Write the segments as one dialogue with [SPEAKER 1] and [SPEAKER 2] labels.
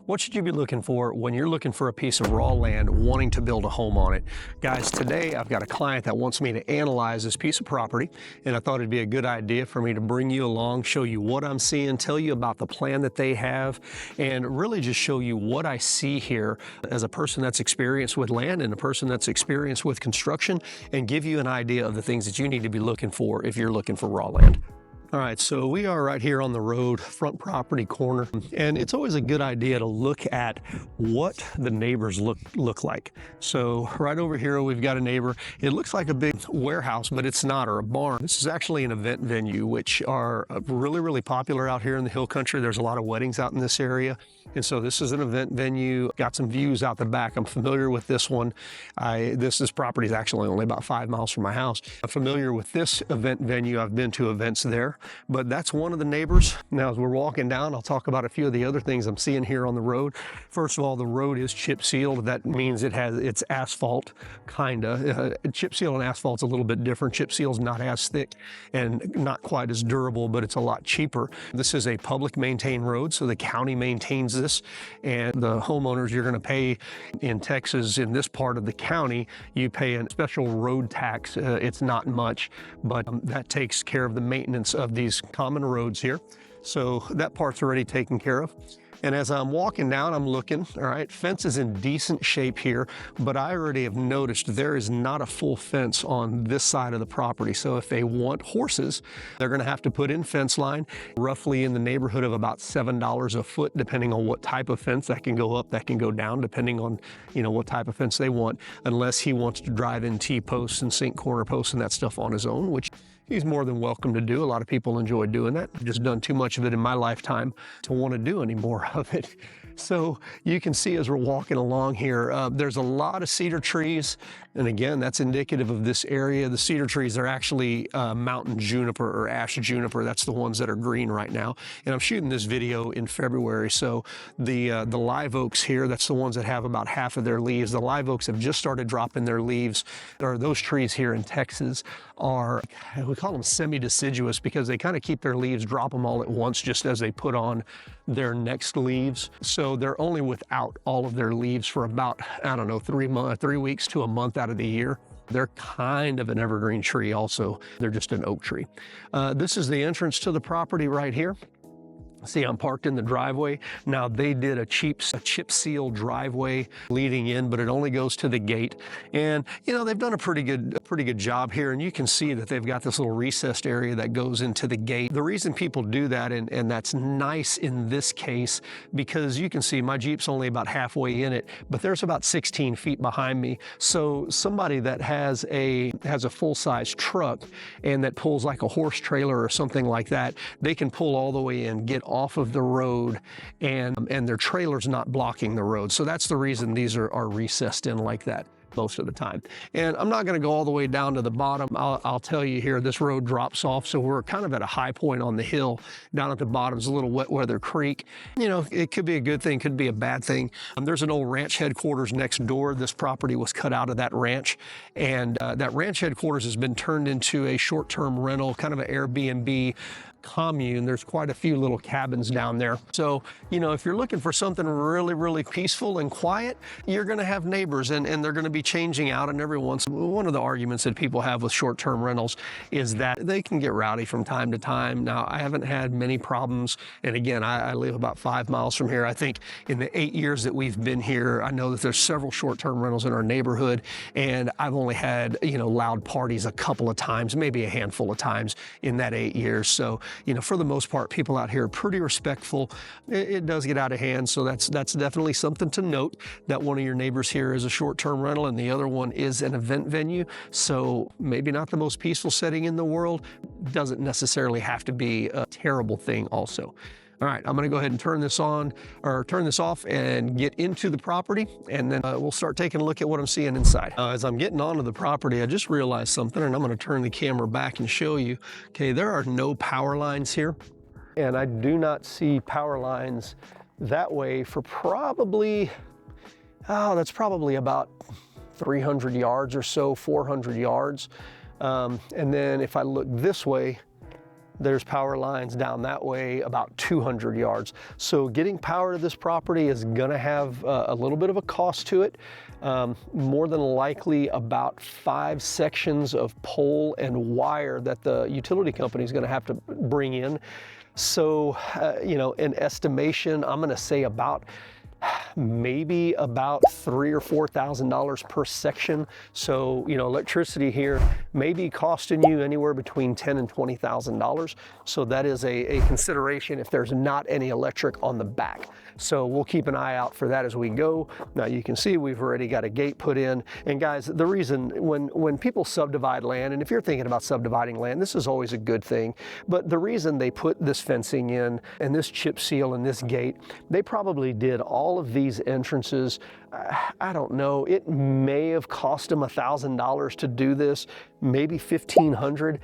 [SPEAKER 1] What should you be looking for when you're looking for a piece of raw land wanting to build a home on it? Guys, today I've got a client that wants me to analyze this piece of property, and I thought it'd be a good idea for me to bring you along, show you what I'm seeing, tell you about the plan that they have, and really just show you what I see here as a person that's experienced with land and a person that's experienced with construction, and give you an idea of the things that you need to be looking for if you're looking for raw land. All right, so we are right here on the road, front property corner, and it's always a good idea to look at what the neighbors look like. So right over here, we've got a neighbor. It looks like a big warehouse, but it's not, or a barn. This is actually an event venue, which are really, really popular out here in the hill country. There's a lot of weddings out in this area. And so this is an event venue, got some views out the back. I'm familiar with this one. This property is actually only about 5 miles from my house. I'm familiar with this event venue. I've been to events there, but that's one of the neighbors. Now, as we're walking down, I'll talk about a few of the other things I'm seeing here on the road. First of all, the road is chip sealed. That means it's asphalt, kinda. Chip seal and asphalt's a little bit different. Chip seal's not as thick and not quite as durable, but it's a lot cheaper. This is a public maintained road, so the county maintains this, and the homeowners, you're going to pay in Texas, in this part of the county, you pay a special road tax. It's not much, but that takes care of the maintenance of these common roads here. So that part's already taken care of. And as I'm walking down, I'm looking, all right, fence is in decent shape here, but I already have noticed there is not a full fence on this side of the property. So if they want horses, they're gonna have to put in fence line, roughly in the neighborhood of about $7 a foot, depending on what type of fence. That can go up, that can go down, depending on, what type of fence they want, unless he wants to drive in T-posts and sink corner posts and that stuff on his own, which he's more than welcome to do. A lot of people enjoy doing that. I've just done too much of it in my lifetime to want to do any more of it. So you can see as we're walking along here, there's a lot of cedar trees. And again, that's indicative of this area. The cedar trees are actually mountain juniper or ash juniper. That's the ones that are green right now. And I'm shooting this video in February. So the live oaks here, that's the ones that have about half of their leaves. The live oaks have just started dropping their leaves. Those trees here in Texas are, we call them semi-deciduous because they kind of keep their leaves, drop them all at once just as they put on their next leaves. So they're only without all of their leaves for about, I don't know, 3 weeks to a month out of the year. They're kind of an evergreen tree also. They're just an oak tree. This is the entrance to the property right here. See, I'm parked in the driveway. Now, they did a chip seal driveway leading in, but it only goes to the gate. And, they've done a pretty good job here. And you can see that they've got this little recessed area that goes into the gate. The reason people do that, and that's nice in this case, because you can see my Jeep's only about halfway in it, but there's about 16 feet behind me. So somebody that has a full-size truck and that pulls like a horse trailer or something like that, they can pull all the way in, get off of the road, and their trailer's not blocking the road. So that's the reason these are recessed in like that most of the time. And I'm not going to go all the way down to the bottom. I'll tell you here, this road drops off, so we're kind of at a high point on the hill. Down at the bottom is a little wet weather creek. It could be a good thing, could be a bad thing. There's an old ranch headquarters next door. This property was cut out of that ranch, and that ranch headquarters has been turned into a short-term rental, kind of an Airbnb commune. There's quite a few little cabins down there. So, if you're looking for something really, really peaceful and quiet, you're going to have neighbors, and they're going to be changing out. And one of the arguments that people have with short-term rentals is that they can get rowdy from time to time. Now, I haven't had many problems. And again, I live about 5 miles from here. I think in the 8 years that we've been here, I know that there's several short-term rentals in our neighborhood, and I've only had, loud parties a couple of times, maybe a handful of times in that 8 years. So, for the most part, people out here are pretty respectful. It does get out of hand, so that's definitely something to note, that one of your neighbors here is a short-term rental and the other one is an event venue. So maybe not the most peaceful setting in the world. Doesn't necessarily have to be a terrible thing also. All right, I'm going to go ahead and turn this off and get into the property, and then we'll start taking a look at what I'm seeing inside. As I'm getting onto the property, I just realized something, and I'm going to turn the camera back and show you. Okay, there are no power lines here, and I do not see power lines that way for probably, that's probably about 300 yards or so, 400 yards. And then if I look this way, There's power lines down that way about 200 yards. So getting power to this property is gonna have a little bit of a cost to it. More than likely about 5 sections of pole and wire that the utility company is gonna have to bring in. So, you know, in estimation, I'm gonna say about maybe about $3,000 or $4,000 per section. So, you know, electricity here may be costing you anywhere between $10,000 and $20,000. So that is a consideration if there's not any electric on the back. So we'll keep an eye out for that as we go. Now you can see we've already got a gate put in. And guys, the reason when people subdivide land, and if you're thinking about subdividing land, this is always a good thing. But the reason they put this fencing in and this chip seal and this gate, they probably did all of these entrances. I don't know, it may have cost them $1,000 to do this, maybe $1,500.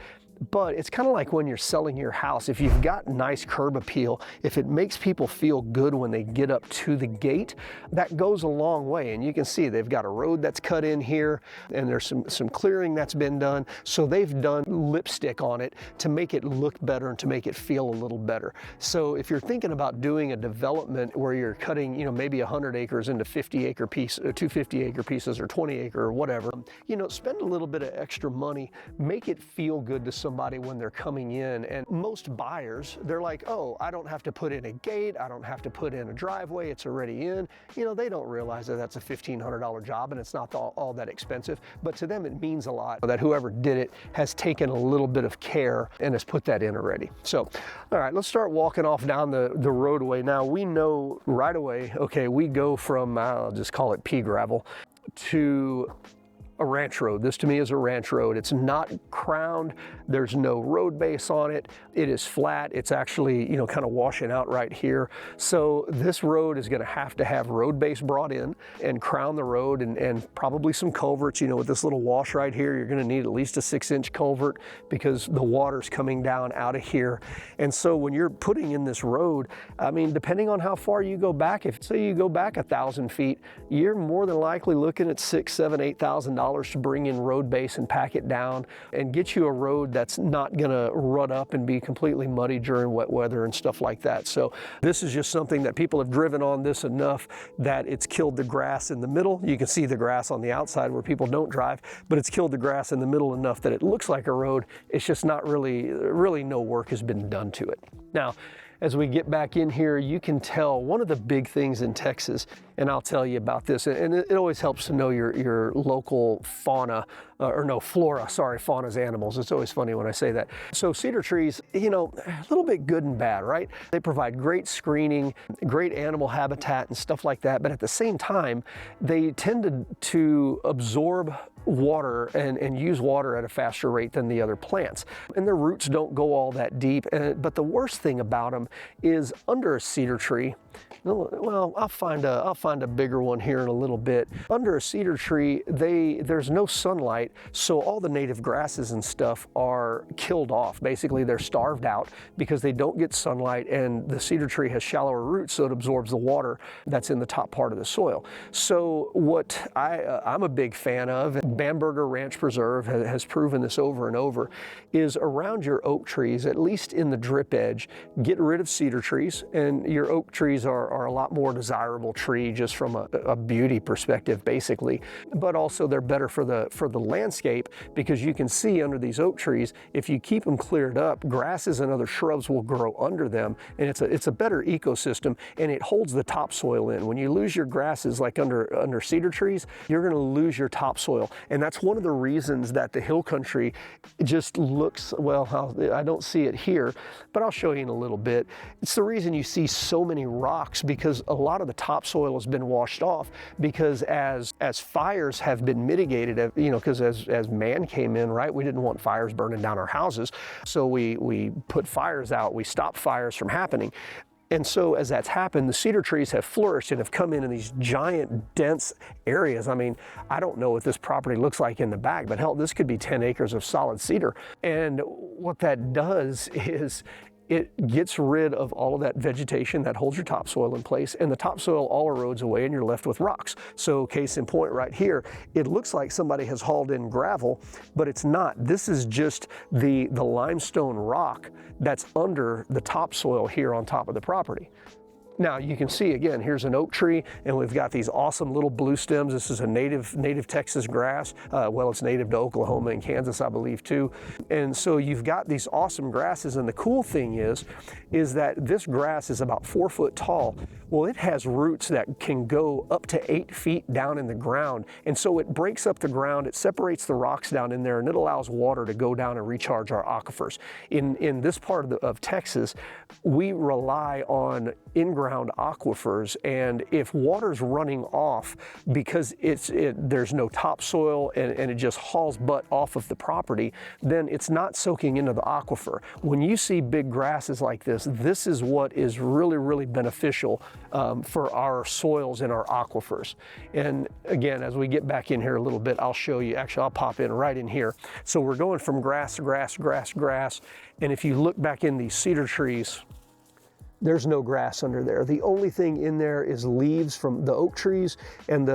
[SPEAKER 1] But it's kind of like when you're selling your house. If you've got nice curb appeal, if it makes people feel good when they get up to the gate, that goes a long way. And you can see they've got a road that's cut in here, and there's some clearing that's been done. So they've done lipstick on it to make it look better and to make it feel a little better. So if you're thinking about doing a development where you're cutting, you know, maybe 100 acres into 50-acre pieces, or 250-acre pieces, or 20-acre or whatever, you know, spend a little bit of extra money, make it feel good to somebody when they're coming in. And most buyers, they're like, oh, I don't have to put in a gate, I don't have to put in a driveway, it's already in. You know, they don't realize that that's a $1,500 job and it's not all that expensive, but to them it means a lot that whoever did it has taken a little bit of care and has put that in already. So, all right, let's start walking off down the roadway. Now we know right away, okay, we go from, I'll just call it pea gravel, to a ranch road. This to me is a ranch road. It's not crowned. There's no road base on it. It is flat. It's actually, you know, kind of washing out right here. So this road is going to have road base brought in and crown the road, and probably some culverts. You know, with this little wash right here, you're going to need at least a 6-inch culvert because the water's coming down out of here. And so when you're putting in this road, I mean, depending on how far you go back, if say you go back 1,000 feet, you're more than likely looking at $6,000, $7,000, $8,000 to bring in road base and pack it down and get you a road that's not gonna rut up and be completely muddy during wet weather and stuff like that. So this is just something that people have driven on this enough that it's killed the grass in the middle. You can see the grass on the outside where people don't drive, but it's killed the grass in the middle enough that it looks like a road. It's just not really no work has been done to it. Now, as we get back in here, you can tell one of the big things in Texas, and I'll tell you about this, and it always helps to know your local fauna, flora, sorry, fauna's animals. It's always funny when I say that. So cedar trees, you know, a little bit good and bad, right? They provide great screening, great animal habitat and stuff like that, but at the same time, they tend to absorb water and use water at a faster rate than the other plants. And their roots don't go all that deep. But the worst thing about them is under a cedar tree, well, I'll find a bigger one here in a little bit. Under a cedar tree, there's no sunlight, so all the native grasses and stuff are killed off. Basically, they're starved out because they don't get sunlight, and the cedar tree has shallower roots, so it absorbs the water that's in the top part of the soil. So what I'm a big fan of, and Bamberger Ranch Preserve has proven this over and over, is around your oak trees, at least in the drip edge, get rid of cedar trees, and your oak trees are a lot more desirable tree just from a beauty perspective, basically. But also they're better for the landscape because you can see under these oak trees, if you keep them cleared up, grasses and other shrubs will grow under them, and it's a better ecosystem, and it holds the topsoil in. When you lose your grasses like under cedar trees, you're going to lose your topsoil, and that's one of the reasons that the hill country just looks, well, I don't see it here, but I'll show you in a little bit. It's the reason you see so many rocks, because a lot of the topsoil has been washed off, because as fires have been mitigated, you know, because as man came in, right, we didn't want fires burning down our houses, so we put fires out, we stopped fires from happening. And so as that's happened, the cedar trees have flourished and have come in these giant, dense areas. I mean, I don't know what this property looks like in the back, but hell, this could be 10 acres of solid cedar. And what that does is it gets rid of all of that vegetation that holds your topsoil in place, and the topsoil all erodes away and you're left with rocks. So case in point right here, it looks like somebody has hauled in gravel, but it's not. This is just the limestone rock that's under the topsoil here on top of the property. Now you can see again, here's an oak tree, and we've got these awesome little blue stems. This is a native Texas grass. Well, it's native to Oklahoma and Kansas, I believe, too. And so you've got these awesome grasses, and the cool thing is that this grass is about 4 foot tall. Well, it has roots that can go up to 8 feet down in the ground, and so it breaks up the ground, it separates the rocks down in there, and it allows water to go down and recharge our aquifers. In this part of Texas, we rely on in-ground aquifers, and if water's running off because there's no topsoil and it just hauls butt off of the property, then it's not soaking into the aquifer. When you see big grasses like this is what is really, really beneficial for our soils and our aquifers. And again, as we get back in here a little bit, I'll show you. Actually, I'll pop in right in here. So we're going from grass to grass, grass, grass, and if you look back in these cedar trees, there's no grass under there. The only thing in there is leaves from the oak trees and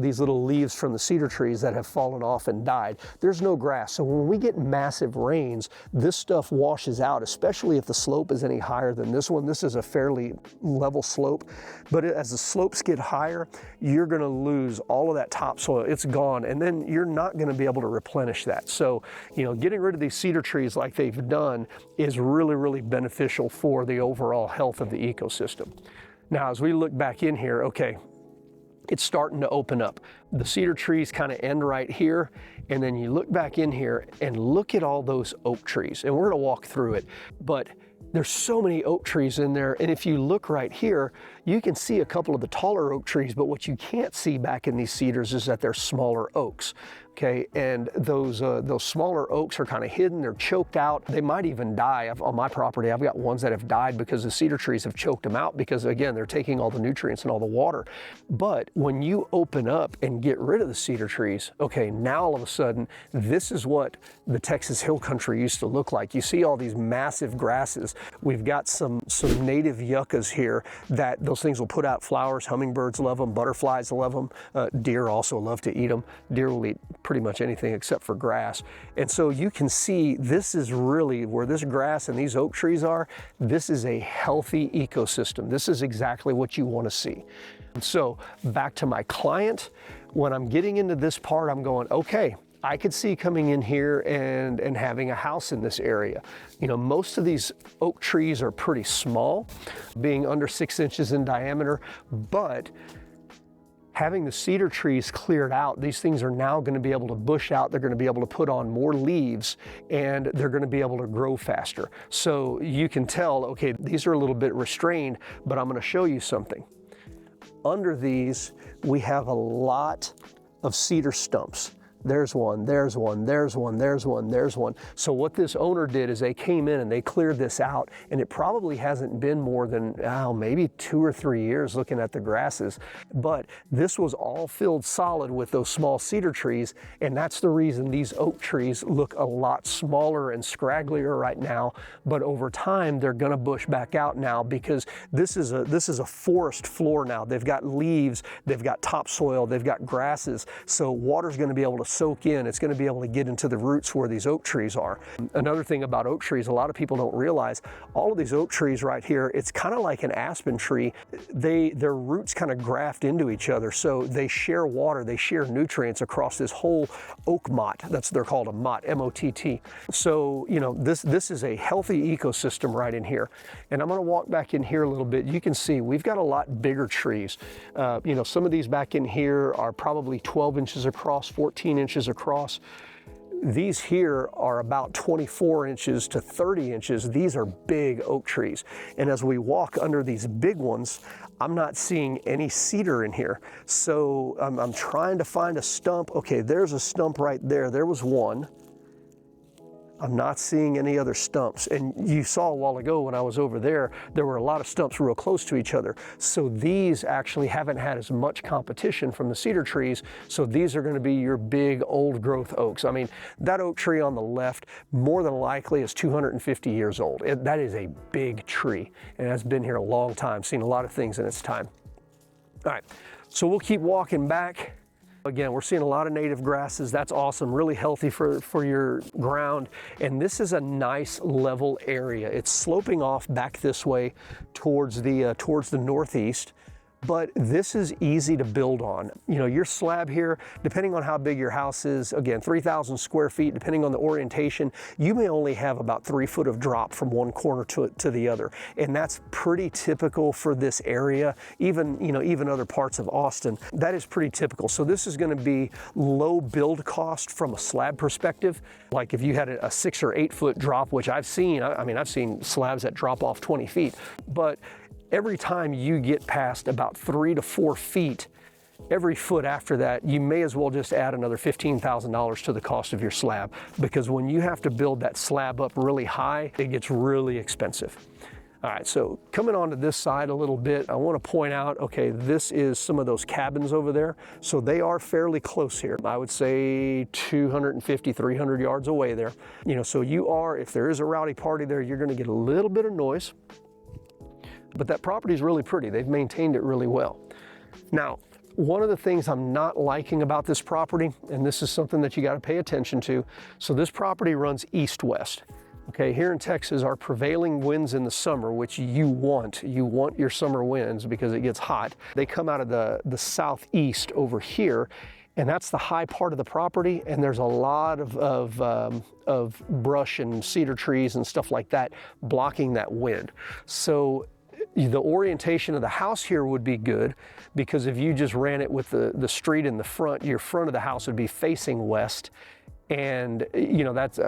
[SPEAKER 1] these little leaves from the cedar trees that have fallen off and died. There's no grass. So when we get massive rains, this stuff washes out, especially if the slope is any higher than this one. This is a fairly level slope, but as the slopes get higher, you're gonna lose all of that topsoil. It's gone, and then you're not gonna be able to replenish that. So, you know, getting rid of these cedar trees like they've done is really, really beneficial for the overall health of the ecosystem. Now, as we look back in here, okay, it's starting to open up. The cedar trees kind of end right here, and then you look back in here and look at all those oak trees, and we're gonna walk through it, but there's so many oak trees in there, and if you look right here, you can see a couple of the taller oak trees, but what you can't see back in these cedars is that they're smaller oaks. Okay, and those smaller oaks are kind of hidden, they're choked out. They might even die. On my property, I've got ones that have died because the cedar trees have choked them out because, again, they're taking all the nutrients and all the water. But when you open up and get rid of the cedar trees, okay, now all of a sudden, this is what the Texas Hill Country used to look like. You see all these massive grasses. We've got some native yuccas here that those things will put out flowers. Hummingbirds love them, butterflies love them, deer also love to eat them. Deer will eat pretty much anything except for grass. And so you can see this is really where this grass and these oak trees are. This is a healthy ecosystem. This is exactly what you want to see. And so back to my client, when I'm getting into this part, I'm going, okay, I could see coming in here and having a house in this area. You know, most of these oak trees are pretty small, being under 6 inches in diameter, but having the cedar trees cleared out, these things are now going to be able to bush out, they're going to be able to put on more leaves, and they're going to be able to grow faster. So you can tell, okay, these are a little bit restrained, but I'm going to show you something. Under these, we have a lot of cedar stumps. There's one, there's one, there's one, there's one, there's one. So what this owner did is they came in and they cleared this out, and it probably hasn't been more than, maybe 2 or 3 years looking at the grasses. But this was all filled solid with those small cedar trees, and that's the reason these oak trees look a lot smaller and scragglier right now. But over time, they're gonna bush back out now because this is a forest floor now. They've got leaves, they've got topsoil, they've got grasses, so water's gonna be able to soak in. It's going to be able to get into the roots where these oak trees are. Another thing about oak trees, a lot of people don't realize, all of these oak trees right here, it's kind of like an aspen tree. Their roots kind of graft into each other, so they share water, they share nutrients across this whole oak mott. They're called a mott, M-O-T-T. So, you know, this is a healthy ecosystem right in here. And I'm going to walk back in here a little bit. You can see we've got a lot bigger trees. You know, some of these back in here are probably 12 inches across, 14 inches across. These here are about 24 inches to 30 inches. These are big oak trees. And as we walk under these big ones, I'm not seeing any cedar in here. So I'm trying to find a stump. Okay, there's a stump right there. There was one. I'm not seeing any other stumps. And you saw a while ago when I was over there, there were a lot of stumps real close to each other. So these actually haven't had as much competition from the cedar trees. So these are going to be your big old growth oaks. I mean, that oak tree on the left, more than likely is 250 years old. That is a big tree, and it's been here a long time, seen a lot of things in its time. All right, so we'll keep walking back. Again, we're seeing a lot of native grasses. That's awesome, really healthy for your ground. And this is a nice level area. It's sloping off back this way towards the northeast. But this is easy to build on. You know, your slab here, depending on how big your house is, again, 3,000 square feet, depending on the orientation, you may only have about 3 foot of drop from one corner to the other. And that's pretty typical for this area, even other parts of Austin. That is pretty typical. So this is gonna be low build cost from a slab perspective. Like if you had a 6 or 8 foot drop, which I've seen, I've seen slabs that drop off 20 feet, but every time you get past about 3 to 4 feet, every foot after that, you may as well just add another $15,000 to the cost of your slab, because when you have to build that slab up really high, it gets really expensive. All right, so coming onto this side a little bit, I want to point out, okay, this is some of those cabins over there. So they are fairly close here. I would say 250, 300 yards away there. You know, so you are, if there is a rowdy party there, you're going to get a little bit of noise. But that property is really pretty. They've maintained it really well. Now, one of the things I'm not liking about this property, and this is something that you got to pay attention to, so this property runs east-west. Okay, here in Texas, our prevailing winds in the summer, which you want your summer winds because it gets hot, they come out of the southeast over here, and that's the high part of the property, and there's a lot of brush and cedar trees and stuff like that blocking that wind. So the orientation of the house here would be good, because if you just ran it with the street in the front, your front of the house would be facing west. And you know, that's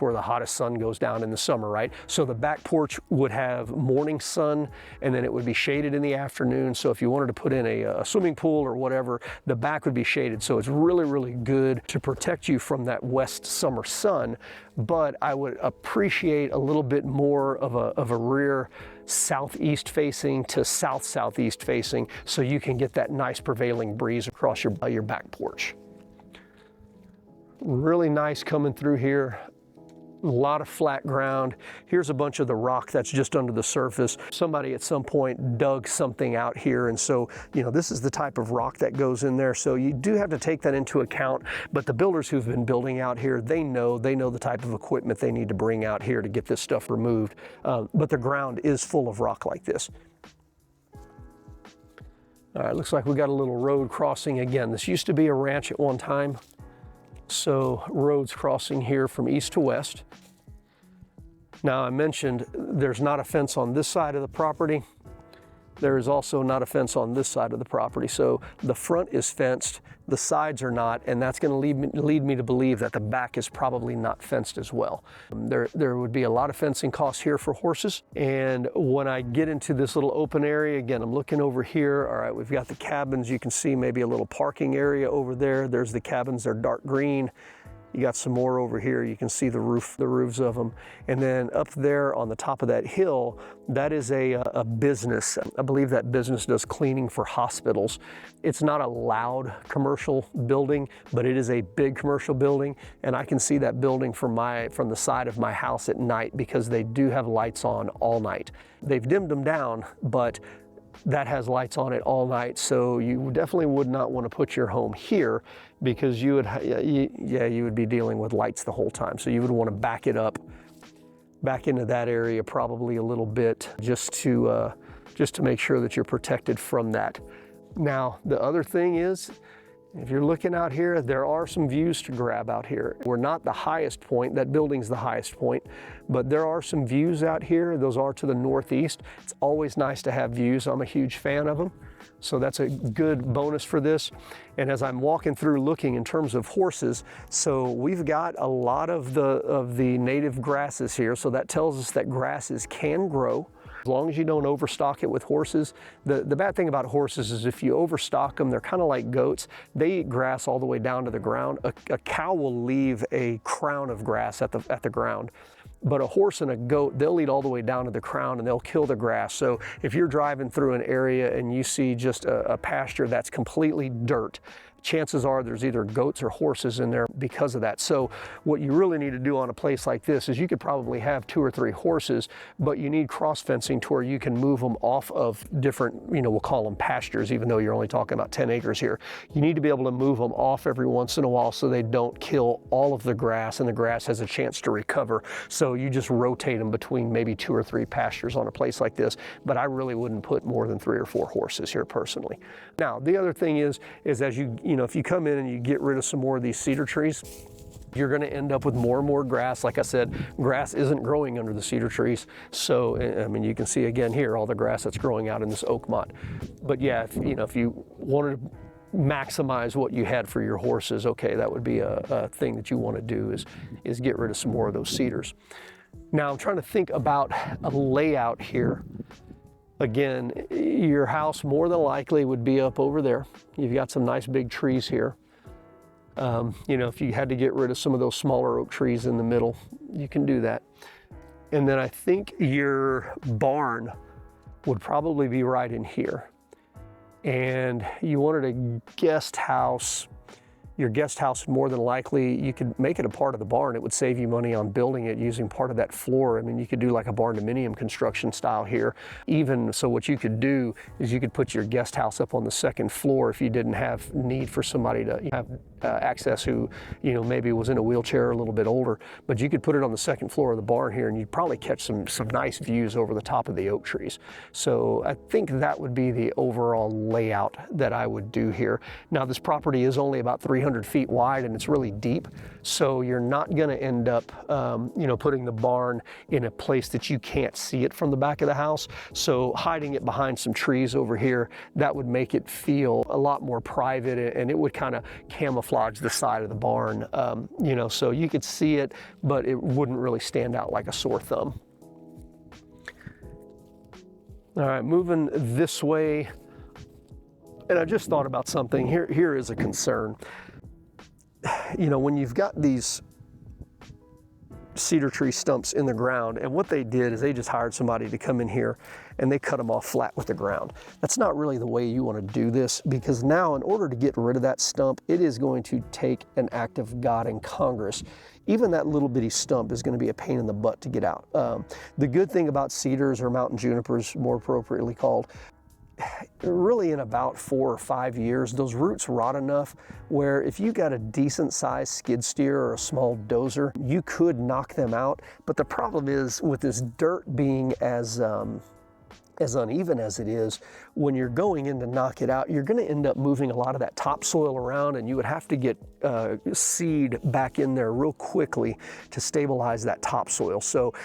[SPEAKER 1] where the hottest sun goes down in the summer, right? So the back porch would have morning sun, and then it would be shaded in the afternoon. So if you wanted to put in a swimming pool or whatever, the back would be shaded. So it's really, really good to protect you from that west summer sun. But I would appreciate a little bit more of a rear southeast facing to southeast facing, so you can get that nice prevailing breeze across your back porch. Really nice coming through here. A lot of flat ground. Here's a bunch of the rock that's just under the surface. Somebody at some point dug something out here, and so, you know, this is the type of rock that goes in there. So you do have to take that into account, but the builders who've been building out here, they know the type of equipment they need to bring out here to get this stuff removed. But the ground is full of rock like this. All right, looks like we got a little road crossing again. This used to be a ranch at one time. So roads crossing here from east to west. Now I mentioned there's not a fence on this side of the property. There is also not a fence on this side of the property. So the front is fenced, the sides are not, and that's going to lead me to believe that the back is probably not fenced as well. There would be a lot of fencing costs here for horses. And when I get into this little open area, again, I'm looking over here. All right, we've got the cabins. You can see maybe a little parking area over there. There's the cabins, they're dark green. You got some more over here. You can see the roofs of them. And then up there on the top of that hill, that is a business. I believe that business does cleaning for hospitals. It's not a loud commercial building, but it is a big commercial building. And I can see that building from the side of my house at night, because they do have lights on all night. They've dimmed them down, but that has lights on it all night. So you definitely would not want to put your home here, because you would be dealing with lights the whole time. So you would want to back it up, back into that area probably a little bit, just to make sure that you're protected from that. Now, the other thing is, if you're looking out here, there are some views to grab out here. We're not the highest point, that building's the highest point, but there are some views out here. Those are to the northeast. It's always nice to have views. I'm a huge fan of them. So that's a good bonus for this. And as I'm walking through looking in terms of horses, so we've got a lot of the native grasses here. So that tells us that grasses can grow. As long as you don't overstock it with horses. The bad thing about horses is if you overstock them, they're kind of like goats. They eat grass all the way down to the ground. A cow will leave a crown of grass at the ground. But a horse and a goat, they'll eat all the way down to the crown and they'll kill the grass. So if you're driving through an area and you see just a pasture that's completely dirt, chances are there's either goats or horses in there because of that. So what you really need to do on a place like this is you could probably have 2 or 3 horses, but you need cross fencing to where you can move them off of different, we'll call them pastures, even though you're only talking about 10 acres here. You need to be able to move them off every once in a while so they don't kill all of the grass and the grass has a chance to recover. So you just rotate them between maybe 2 or 3 pastures on a place like this, but I really wouldn't put more than 3 or 4 horses here personally. Now, the other thing is as if you come in and you get rid of some more of these cedar trees, you're going to end up with more and more grass. Like I said, grass isn't growing under the cedar trees. So, I mean, you can see again here, all the grass that's growing out in this oak motte. But yeah, if you wanted to maximize what you had for your horses, okay, that would be a thing that you want to do is get rid of some more of those cedars. Now, I'm trying to think about a layout here. Again, your house more than likely would be up over there. You've got some nice big trees here. If you had to get rid of some of those smaller oak trees in the middle, you can do that. And then I think your barn would probably be right in here. And you wanted a guest house. Your guest house, more than likely, you could make it a part of the barn. It would save you money on building it using part of that floor. I mean, you could do like a barn-dominium construction style here. Even so, what you could do is you could put your guest house up on the 2nd floor if you didn't have need for somebody to have access who, maybe was in a wheelchair or a little bit older. But you could put it on the 2nd floor of the barn here and you'd probably catch some nice views over the top of the oak trees. So I think that would be the overall layout that I would do here. Now, this property is only about 300 feet wide and it's really deep, so you're not going to end up putting the barn in a place that you can't see it from the back of the house. So hiding it behind some trees over here, that would make it feel a lot more private, and it would kind of camouflage the side of the barn, so you could see it, but it wouldn't really stand out like a sore thumb. All right, moving this way, and I just thought about something. Here is a concern. When you've got these cedar tree stumps in the ground, and what they did is they just hired somebody to come in here and they cut them off flat with the ground. That's not really the way you want to do this, because now in order to get rid of that stump, it is going to take an act of God in Congress. Even that little bitty stump is going to be a pain in the butt to get out. The good thing about cedars, or mountain junipers more appropriately called, really in about 4 or 5 years, those roots rot enough where if you got a decent sized skid steer or a small dozer, you could knock them out. But the problem is with this dirt being as uneven as it is, when you're going in to knock it out, you're going to end up moving a lot of that topsoil around, and you would have to get seed back in there real quickly to stabilize that topsoil. So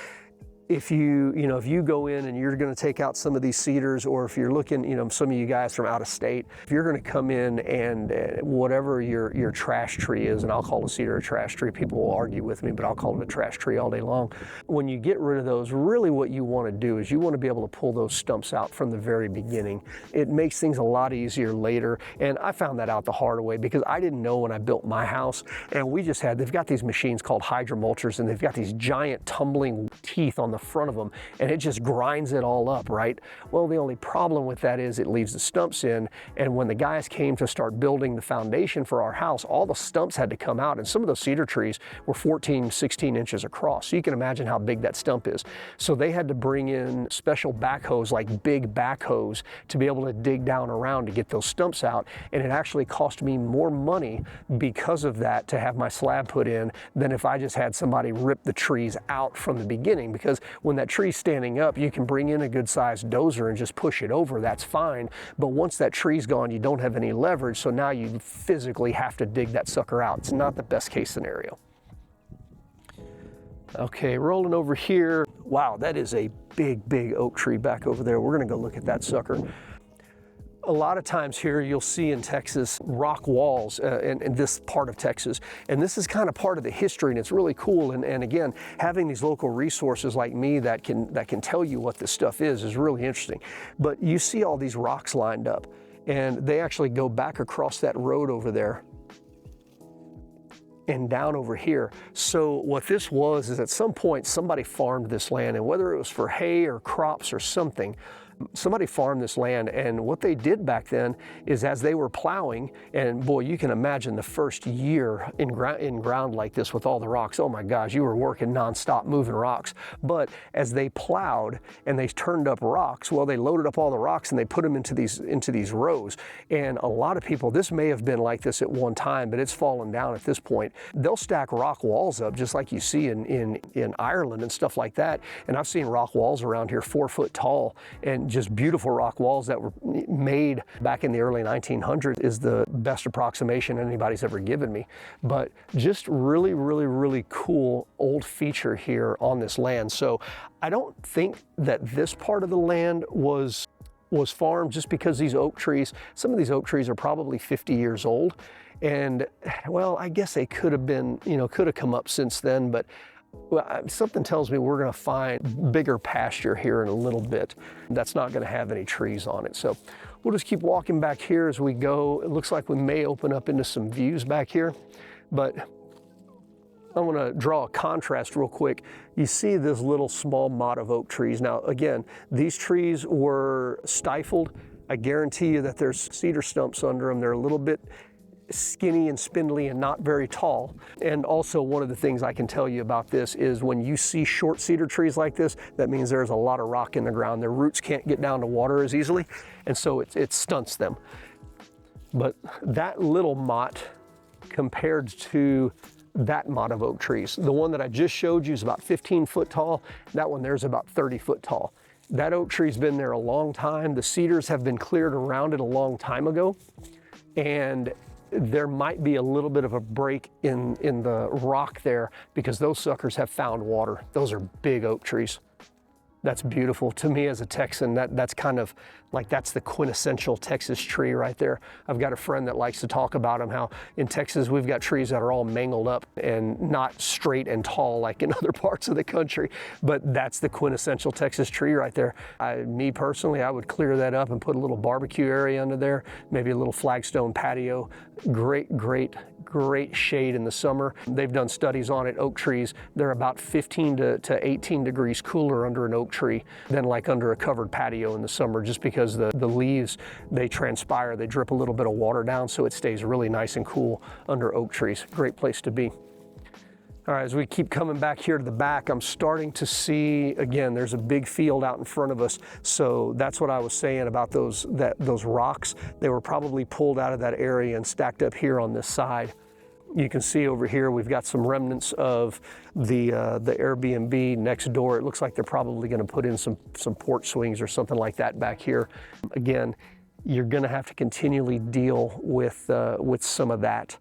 [SPEAKER 1] if you go in and you're going to take out some of these cedars, or if you're looking, some of you guys from out of state, if you're going to come in and whatever your trash tree is, and I'll call a cedar a trash tree, people will argue with me, but I'll call it a trash tree all day long. When you get rid of those, really what you want to do is you want to be able to pull those stumps out from the very beginning. It makes things a lot easier later, and I found that out the hard way because I didn't know when I built my house, and they've got these machines called hydromulchers, and they've got these giant tumbling teeth on the front of them, and it just grinds it all up, right? Well, the only problem with that is it leaves the stumps in, and when the guys came to start building the foundation for our house, all the stumps had to come out, and some of those cedar trees were 14, 16 inches across, so you can imagine how big that stump is. So they had to bring in special backhoes, like big backhoes, to be able to dig down around to get those stumps out, and it actually cost me more money because of that to have my slab put in than if I just had somebody rip the trees out from the beginning, because when that tree's standing up, you can bring in a good sized dozer and just push it over, that's fine. But once that tree's gone, you don't have any leverage, so now you physically have to dig that sucker out. It's not the best case scenario. Okay, rolling over here. Wow, that is a big oak tree back over there. We're gonna go look at that sucker. A lot of times here you'll see in Texas rock walls in this part of Texas, and this is kind of part of the history, and it's really cool. And again, having these local resources like me that can tell you what this stuff is really interesting. But you see all these rocks lined up, and they actually go back across that road over there and down over here. So what this was is at some point somebody farmed this land, and whether it was for hay or crops or something, somebody farmed this land. And what they did back then is, as they were plowing, and boy, you can imagine the first year in ground like this with all the rocks, oh my gosh, you were working nonstop moving rocks. But as they plowed and they turned up rocks, well, they loaded up all the rocks and they put them into these rows. And a lot of people, this may have been like this at one time, but it's fallen down at this point. They'll stack rock walls up just like you see in Ireland and stuff like that. And I've seen rock walls around here 4 foot tall, and just beautiful rock walls that were made back in the early 1900s is the best approximation anybody's ever given me. But just really, really, really cool old feature here on this land. So I don't think that this part of the land was farmed, just because these oak trees, some of these oak trees are probably 50 years old. And well, I guess they could have been, could have come up since then, but well, something tells me we're going to find bigger pasture here in a little bit that's not going to have any trees on it. So we'll just keep walking back here as we go. It looks like we may open up into some views back here, but I want to draw a contrast real quick. You see this little small mott of oak trees. Now, again, these trees were stifled. I guarantee you that there's cedar stumps under them. They're a little bit skinny and spindly and not very tall. And also, one of the things I can tell you about this is when you see short cedar trees like this, that means there's a lot of rock in the ground. Their roots can't get down to water as easily, and so it stunts them. But that little mott compared to that mott of oak trees, the one that I just showed you is about 15 foot tall. That one there's about 30 foot tall. That oak tree's been there a long time. The cedars have been cleared around it a long time ago, and there might be a little bit of a break in the rock there because those suckers have found water. Those are big oak trees. That's beautiful. To me as a Texan, that's kind of like, that's the quintessential Texas tree right there. I've got a friend that likes to talk about them, how in Texas we've got trees that are all mangled up and not straight and tall like in other parts of the country, but that's the quintessential Texas tree right there. Me personally, I would clear that up and put a little barbecue area under there, maybe a little flagstone patio. Great shade in the summer. They've done studies on it. Oak trees, they're about 15 to 18 degrees cooler under an oak tree than like under a covered patio in the summer, just because the leaves, they transpire, they drip a little bit of water down, so it stays really nice and cool under oak trees. Great place to be. All right, as we keep coming back here to the back, I'm starting to see, again, there's a big field out in front of us. So that's what I was saying about those rocks. They were probably pulled out of that area and stacked up here on this side. You can see over here, we've got some remnants of the Airbnb next door. It looks like they're probably gonna put in some porch swings or something like that back here. Again, you're gonna have to continually deal with some of that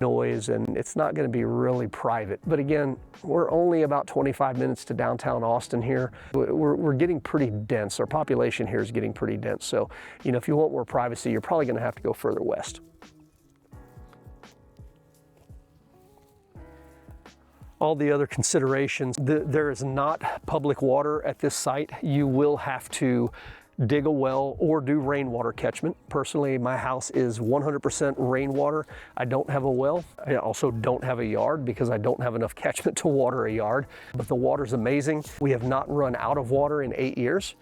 [SPEAKER 1] noise, and it's not going to be really private. But again, we're only about 25 minutes to downtown Austin here. We're getting pretty dense. Our population here is getting pretty dense. So, if you want more privacy, you're probably going to have to go further west. All the other considerations, there is not public water at this site. You will have to dig a well or do rainwater catchment. Personally, my house is 100% rainwater. I don't have a well. I also don't have a yard because I don't have enough catchment to water a yard, but the water's amazing. We have not run out of water in 8 years,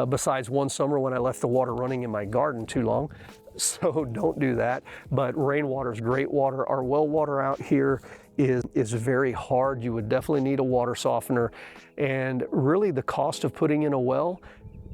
[SPEAKER 1] besides one summer when I left the water running in my garden too long. So don't do that, but rainwater is great water. Our well water out here is very hard. You would definitely need a water softener, and really the cost of putting in a well,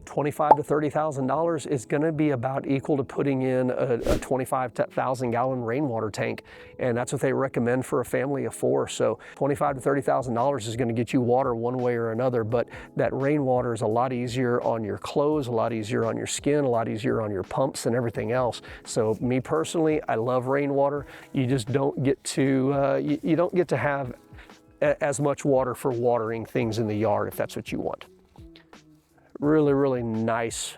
[SPEAKER 1] $25,000 to $30,000, is going to be about equal to putting in a 25,000 gallon rainwater tank, and that's what they recommend for a family of 4. So $25,000 to $30,000 is going to get you water one way or another, but that rainwater is a lot easier on your clothes, a lot easier on your skin, a lot easier on your pumps and everything else. So me personally, I love rainwater. You just don't get to you don't get to have as much water for watering things in the yard if that's what you want. Really, really nice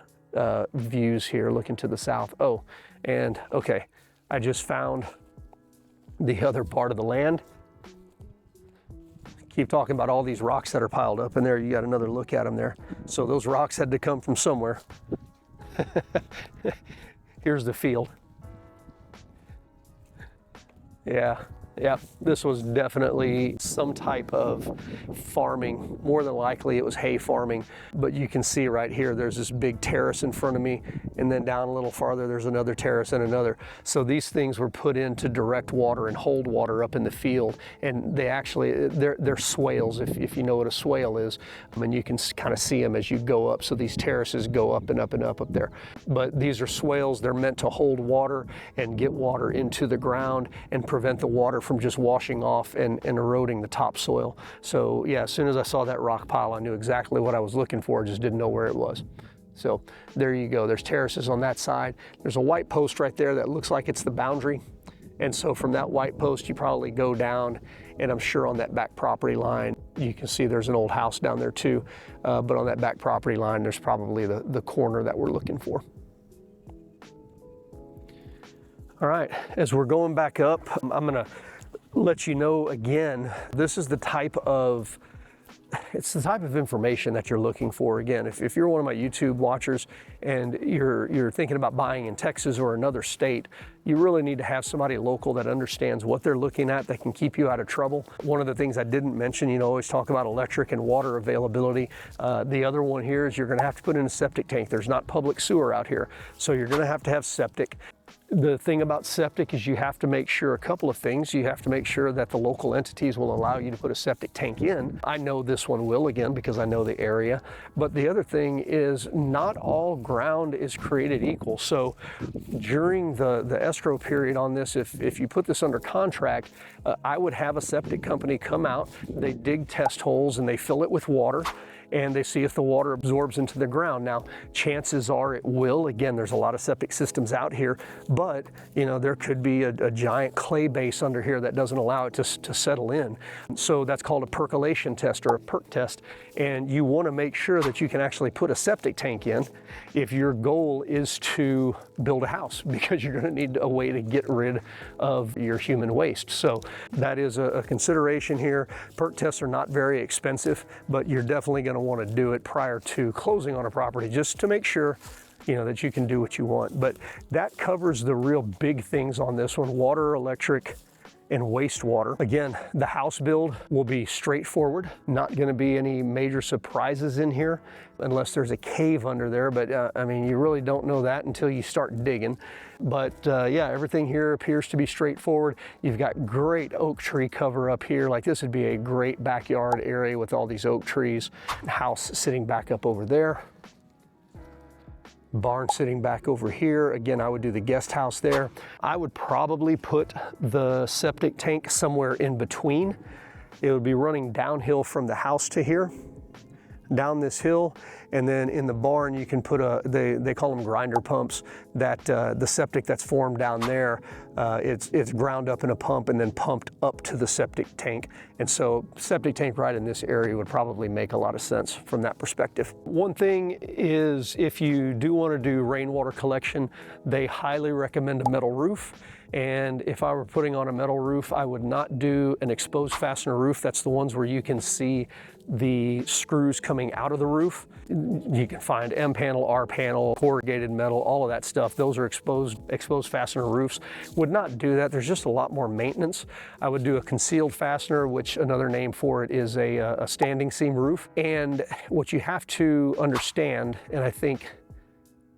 [SPEAKER 1] views here looking to the south. Oh, and okay, I just found the other part of the land. Keep talking about all these rocks that are piled up in there. You got another look at them there. So those rocks had to come from somewhere. Here's the field. Yeah, this was definitely some type of farming. More than likely it was hay farming, but you can see right here, there's this big terrace in front of me, and then down a little farther, there's another terrace and another. So these things were put in to direct water and hold water up in the field, and they actually, they're swales, if you know what a swale is, and you can kind of see them as you go up. So these terraces go up and up and up there. But these are swales. They're meant to hold water and get water into the ground and prevent the water from just washing off and eroding the topsoil. So yeah, as soon as I saw that rock pile, I knew exactly what I was looking for, just didn't know where it was. So there you go. There's terraces on that side. There's a white post right there that looks like it's the boundary. And so from that white post, you probably go down, and I'm sure on that back property line, you can see there's an old house down there too. But on that back property line, there's probably the corner that we're looking for. All right, as we're going back up, I'm gonna let you know again, this is the type of information that you're looking for. Again, if you're one of my YouTube watchers and you're thinking about buying in Texas or another state, you really need to have somebody local that understands what they're looking at, that can keep you out of trouble. One of the things I didn't mention, always talk about electric and water availability. The other one here is you're gonna have to put in a septic tank. There's not public sewer out here, so you're gonna have to have septic. The thing about septic is you have to make sure a couple of things. You have to make sure that the local entities will allow you to put a septic tank in. I know this one will, again, because I know the area. But the other thing is not all ground is created equal. So during the escrow period on this, if you put this under contract, I would have a septic company come out, they dig test holes and they fill it with water, and they see if the water absorbs into the ground. Now, chances are it will. Again, there's a lot of septic systems out here, but there could be a giant clay base under here that doesn't allow it to settle in. So that's called a percolation test or a perk test. And you want to make sure that you can actually put a septic tank in if your goal is to build a house, because you're going to need a way to get rid of your human waste. So that is a consideration here. Perk tests are not very expensive, but you're definitely going to want to do it prior to closing on a property, just to make sure that you can do what you want. But that covers the real big things on this one: water, electric, and wastewater. Again, the house build will be straightforward. Not going to be any major surprises in here unless there's a cave under there, but I mean, you really don't know that until you start digging. But yeah, everything here appears to be straightforward. You've got great oak tree cover up here. Like, this would be a great backyard area with all these oak trees. House sitting back up over there. Barn sitting back over here. Again, I would do the guest house there. I would probably put the septic tank somewhere in between. It would be running downhill from the house to here, down this hill, and then in the barn you can put they call them grinder pumps, that the septic that's formed down there, it's ground up in a pump and then pumped up to the septic tank. And so septic tank right in this area would probably make a lot of sense from that perspective. One thing is, if you do want to do rainwater collection, they highly recommend a metal roof. And if I were putting on a metal roof, I would not do an exposed fastener roof. That's the ones where you can see the screws coming out of the roof. You can find M panel, R panel, corrugated metal, all of that stuff. Those are exposed fastener roofs. Would not do that. There's just a lot more maintenance. I would do a concealed fastener, which another name for it is a standing seam roof. And what you have to understand, and I think,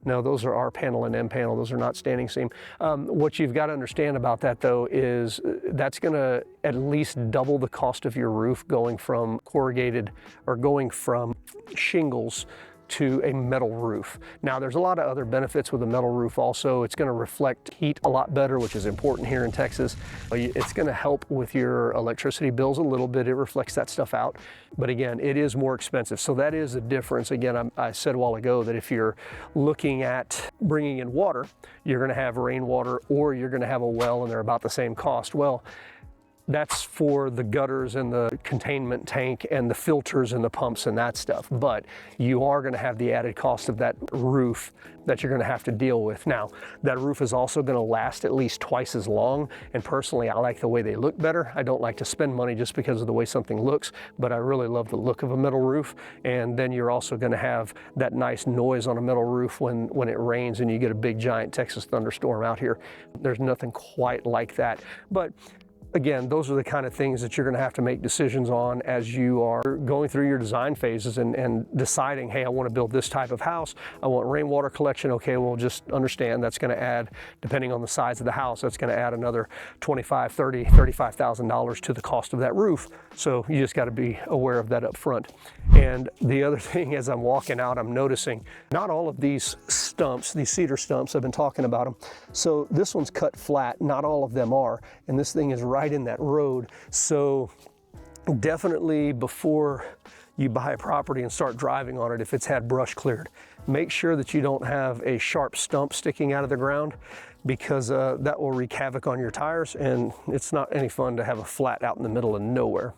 [SPEAKER 1] no, those are R panel and M panel. Those are not standing seam. What you've got to understand about that, though, is that's going to at least double the cost of your roof, going from corrugated or going from shingles to a metal roof. Now, there's a lot of other benefits with a metal roof also. It's going to reflect heat a lot better, which is important here in Texas. It's going to help with your electricity bills a little bit. It reflects that stuff out. But again, it is more expensive. So that is a difference. Again, I said a while ago that if you're looking at bringing in water, you're going to have rainwater or you're going to have a well, and they're about the same cost. Well, That's for the gutters and the containment tank and the filters and the pumps and that stuff. But you are going to have the added cost of that roof that you're going to have to deal with. Now, that roof is also going to last at least twice as long. And personally, I like the way they look better. I don't like to spend money just because of the way something looks, but I really love the look of a metal roof. And then you're also going to have that nice noise on a metal roof when it rains and you get a big giant Texas thunderstorm out here. There's nothing quite like that. But again, those are the kind of things that you're going to have to make decisions on as you are going through your design phases and deciding, hey, I want to build this type of house. I want rainwater collection. Okay, well, just understand that's going to add, depending on the size of the house, that's going to add another $25,000, $30,000, $35,000 to the cost of that roof. So you just got to be aware of that up front. And the other thing, as I'm walking out, I'm noticing not all of these stumps, these cedar stumps, I've been talking about them. So this one's cut flat, not all of them are. And this thing is right in that road. So definitely before you buy a property and start driving on it, if it's had brush cleared, make sure that you don't have a sharp stump sticking out of the ground, because that will wreak havoc on your tires, and it's not any fun to have a flat out in the middle of nowhere.